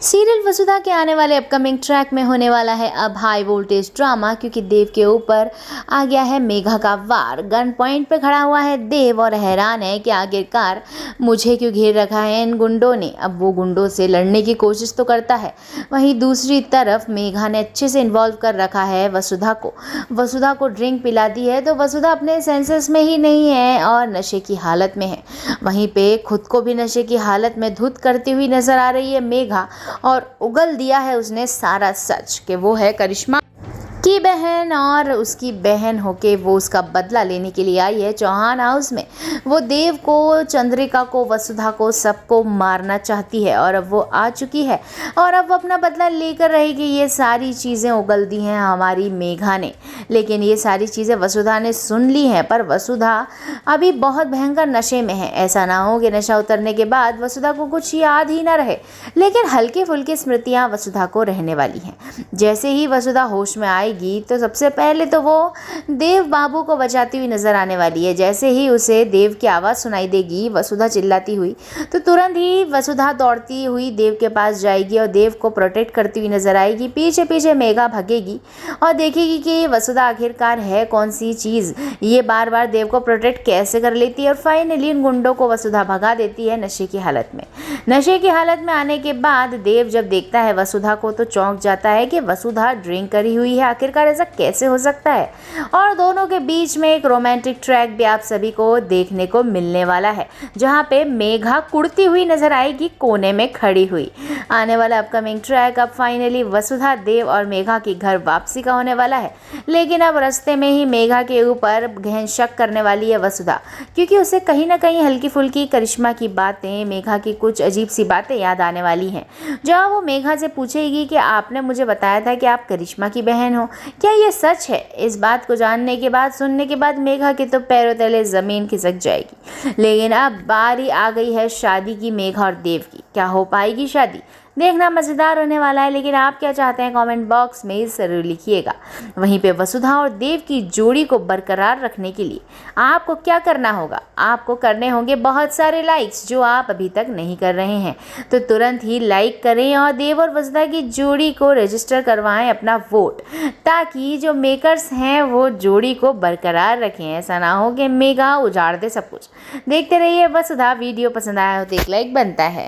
Serial वसुधा के आने वाले अपकमिंग ट्रैक में होने वाला है अब हाई वोल्टेज ड्रामा, क्योंकि देव के ऊपर आ गया है मेघा का वार। गन पॉइंट पे खड़ा हुआ है देव और हैरान है कि आखिरकार मुझे क्यों घेर रखा है इन गुंडों ने। अब वो गुंडों से लड़ने की कोशिश तो करता है, वहीं दूसरी तरफ मेघा ने अच्छे से इन्वॉल्व कर रखा है वसुधा को ड्रिंक पिला दी है, तो वसुधा अपने सेंसेस में ही नहीं है और नशे की हालत में है। वहीं पे खुद को भी नशे की हालत में धुत करती हुई नजर आ रही है मेघा, और उगल दिया है उसने सारा सच कि वो है करिश्मा की बहन और उसकी बहन होके वो उसका बदला लेने के लिए आई है चौहान हाउस में। वो देव को, चंद्रिका को, वसुधा को, सबको मारना चाहती है और अब वो आ चुकी है और अब वो अपना बदला लेकर रहेगी। ये सारी चीज़ें उगल दी हैं हमारी मेघा ने, लेकिन ये सारी चीज़ें वसुधा ने सुन ली हैं। पर वसुधा अभी बहुत भयंकर नशे में है। ऐसा ना हो कि नशा उतरने के बाद वसुधा को कुछ याद ही ना रहे, लेकिन हल्के फुल्के स्मृतियाँ वसुधा को रहने वाली हैं। जैसे ही वसुधा होश में आएगी तो सबसे पहले तो वो देव बाबू को बचाती हुई नजर आने वाली है। जैसे ही उसे देव की आवाज़ सुनाई देगी वसुधा चिल्लाती हुई, तो तुरंत ही वसुधा दौड़ती हुई देव के पास जाएगी और देव को प्रोटेक्ट करती हुई नजर आएगी। पीछे पीछे मेघा भगेगी और देखेगी कि वसुधा आखिरकार है कौन सी चीज़, ये बार बार देव को प्रोटेक्ट कैसे कर लेती है। और फाइनली उन गुंडों को वसुधा भगा देती है नशे की हालत में। नशे की हालत में आने के बाद देव जब देखता है वसुधा को तो चौंक जाता है कि वसुधा ड्रिंक करी हुई है, आखिरकार ऐसा कैसे हो सकता है। और दोनों के बीच में एक रोमांटिक ट्रैक भी आप सभी को देखने को मिलने वाला है, जहां पे मेघा कुड़ती हुई नजर आएगी कोने में खड़ी हुई। आने वाला अपकमिंग ट्रैक अब फाइनली वसुधा, देव और मेघा की घर वापसी का होने वाला है। लेकिन अब रास्ते में ही मेघा के ऊपर गहन शक करने वाली है वसुधा, क्योंकि उसे कहीं ना कहीं हल्की फुल्की करिश्मा की बातें, मेघा की कुछ अजीब सी बातें याद आने वाली हैं। जहाँ वो मेघा से पूछेगी कि आपने मुझे बताया था कि आप करिश्मा की बहन हो, क्या ये सच है। इस बात को जानने के बाद, सुनने के बाद मेघा के तो पैरों तले ज़मीन खिसक जाएगी। लेकिन अब बारी आ गई है शादी की मेघा और देव की। क्या हो पाएगी शादी, देखना मज़ेदार होने वाला है। लेकिन आप क्या चाहते हैं कमेंट बॉक्स में ज़रूर लिखिएगा। वहीं पे वसुधा और देव की जोड़ी को बरकरार रखने के लिए आपको क्या करना होगा, आपको करने होंगे बहुत सारे लाइक्स, जो आप अभी तक नहीं कर रहे हैं। तो तुरंत ही लाइक करें और देव और वसुधा की जोड़ी को रजिस्टर करवाएं अपना वोट, ताकि जो मेकर्स हैं वो जोड़ी को बरकरार रखें। ऐसा ना हो कि मेघा उजाड़ दे सब कुछ। देखते रहिए वसुधा। वीडियो पसंद आया हो तो एक लाइक बनता है।